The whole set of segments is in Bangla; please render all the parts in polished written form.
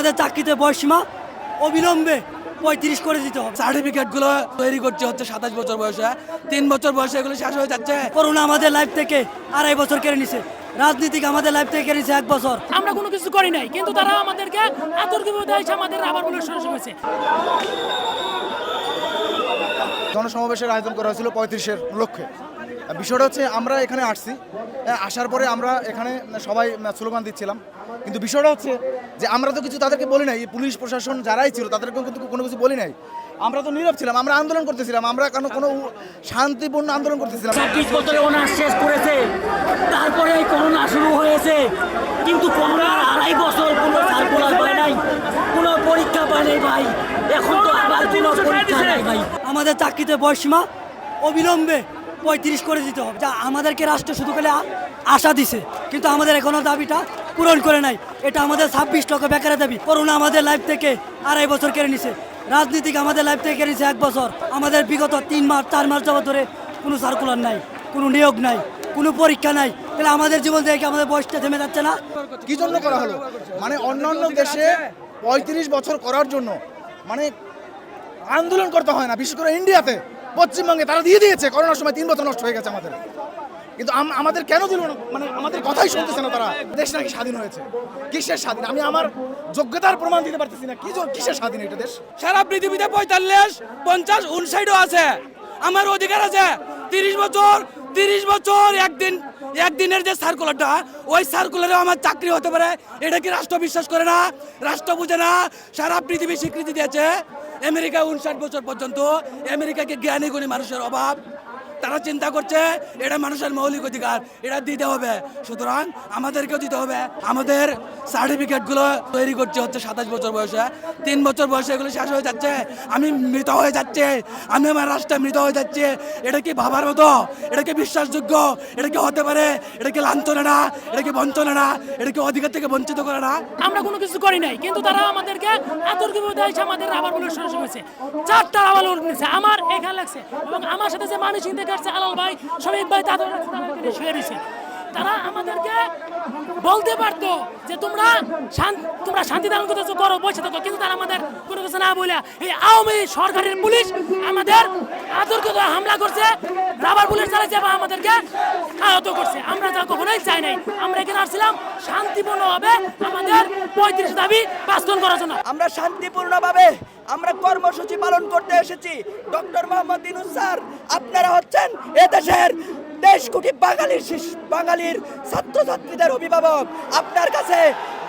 আমাদের চাকরিতে বয়সীমা অবিলম্বে 35 করে দিতে হবে। সার্টিফিকেটগুলো তৈরি করতে হচ্ছে 27 বছর বয়সে, 3 বছর বয়সে এগুলো শেষ হয়ে যাচ্ছে। করোনা আমাদের লাইফ থেকে 2.5 বছর কেড়ে নিছে, রাজনীতিক আমাদের লাইফ থেকে কেড়ে নিছে 1 বছর। আমরা কোনো কিছু করি নাই, কিন্তু তারা আমাদেরকে আতর্কিভাবে এসে আমাদের আবার বলে শুরু হয়েছে। জনসমাবেশের আয়োজন করা হয়েছিল 35-এর লক্ষ্যে। বিষয়টা হচ্ছে আমরা এখানে আসছি, আসার পরে আমরা এখানে সবাই স্লোগান দিচ্ছিলাম, কিন্তু বিষয়টা হচ্ছে যে আমরা তো কিছু তাদেরকে বলি নাই, পুলিশ প্রশাসন যারাই ছিল তাদেরকে কিন্তু কোনো কিছু বলি নাই। আমরা তো নীরব ছিলাম, আমরা আন্দোলন করতেছিলাম, আমরা কোনো শান্তিপূর্ণ আন্দোলন করতেছিলাম। 30 বছরে অনার্স শেষ করেছে, তারপরে এই করোনা শুরু হয়েছে, কিন্তু করোনার 2.5 বছর কোনো সার্কুলার পায় নাই, কোনো পরীক্ষা পায় নাই ভাই। এখন তো আবার কোনো পরীক্ষা নাই ভাই। আমাদের চাকরিতে বয়সীমা অবিলম্বে 35 করে দিতে হবে। যা আমাদেরকে রাষ্ট্র শুধু করে আশা দিছে, কিন্তু আমাদের এখনো দাবিটা পূরণ করে নাই। এটা আমাদের 26 লক্ষ বেকারের দাবি। করোনা আমাদের লাইফ থেকে 2.5 বছর কেড়ে নিছে, রাজনীতিক আমাদের লাইফ থেকে কেড়ে নিছে 1 বছর। আমাদের বিগত 3 মাস 4 মাস যাবত ধরে কোনো সার্কুলার নাই, কোনো নিয়োগ নাই, কোনো পরীক্ষা নাই। তাহলে আমাদের জীবন থেকে আমাদের বয়সটা থেমে যাচ্ছে না? কি জন্য করা হলো? মানে অন্যান্য দেশে 35 বছর করার জন্য মানে আন্দোলন করতে হয় না, বিশেষ করে ইন্ডিয়াতে, পশ্চিমবঙ্গে তারা দিয়ে দিয়েছে। করোনার সময় 3 বছর নষ্ট হয়ে গেছে আমাদের, কিন্তু আমাদের কেন দিল না? মানে আমাদের কথাই শুনতেছে না তারা। দেশ নাকি স্বাধীন হয়েছে, কিসের স্বাধীন? আমি আমার যোগ্যতার প্রমাণ দিতে পারতেছি না, কিসের স্বাধীন এটা দেশ? সারা পৃথিবীতে 45, 50, 59 আছে, আমার অধিকার আছে। 30 বছর একদিনের যে সার্কুলারটা, ওই সার্কুলারে আমার চাকরি হতে পারে, এটা কি রাষ্ট্র বিশ্বাস করে না? রাষ্ট্র বুঝে না? সারা পৃথিবী স্বীকৃতি দিয়েছে। আমেরিকা 59 বছর পর্যন্ত, আমেরিকাকে জ্ঞানী গুণী মানুষের অভাব, তারা চিন্তা করছে এটা মানুষের মৌলিক অধিকার, এটা দিতে হবে। সুতরাং আমাদেরকেও দিতে হবে। আমাদের সার্টিফিকেটগুলো তৈরি করতে হচ্ছে 27 বছর বয়সে, 3 বছর বয়সে এগুলো শেষ হয়ে যাচ্ছে। আমি মৃত হয়ে যাচ্ছে, আমি আমার রাষ্ট্রে মৃত হয়ে যাচ্ছে। এটা কি ভাবার মতো? এটা কি বিশ্বাসযোগ্য? এটা কি হতে পারে? এটা কি লাঞ্ছনা না? এটা কি বঞ্চনা না? এটা কি অধিকার থেকে বঞ্চিত করে না? আমরা কোনো কিছু করি নাই, কিন্তু তারা আমাদেরকে আতর্কিভাবে এসে আমাদের আবার বলে শুরু হয়েছে। 4টা আবার উঠেছে, আমার এখানে লাগছে, এবং আমার সাথে যে মানুষ চিন্তা করছে, আলাল ভাই, শফিক ভাই, তাদের শুয়ে দিছে। তারা আমাদেরকে বলতে পারতো যে তোমরা শান্তি দান করতেছো, করো, বসে থাকো, কিন্তু তারা আমাদের কোনো কিছু না বলে এই আওয়ামী সরকারের পুলিশ আমাদের আতর্কিত হামলা করছে, রাবার বুলেট চালাচ্ছে বা আমাদেরকে আহত করছে। আমরা তা কখনোই চাই নাই। আমরা এখানে আসছিলাম শান্তিপূর্ণভাবে আমাদের 35 দাবি বাস্তবায়ন করার জন্য। আমরা শান্তিপূর্ণভাবে আমরা কর্মসূচি পালন করতে এসেছি। ডক্টর মোহাম্মদ ইউনূস স্যার, আপনারা হচ্ছেন এদেশের 23 কোটি বাঙালির ছাত্রছাত্রীদের অভিভাবক। আপনার কাছে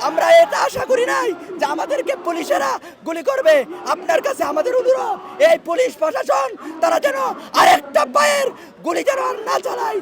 আমরা এটা আশা করি নাই যে আমাদেরকে পুলিশেরা গুলি করবে। আপনার কাছে আমাদের অনুরোধ, এই পুলিশ প্রশাসন তারা যেন আরেকটা পায়ের গুলি যেন না চালায়।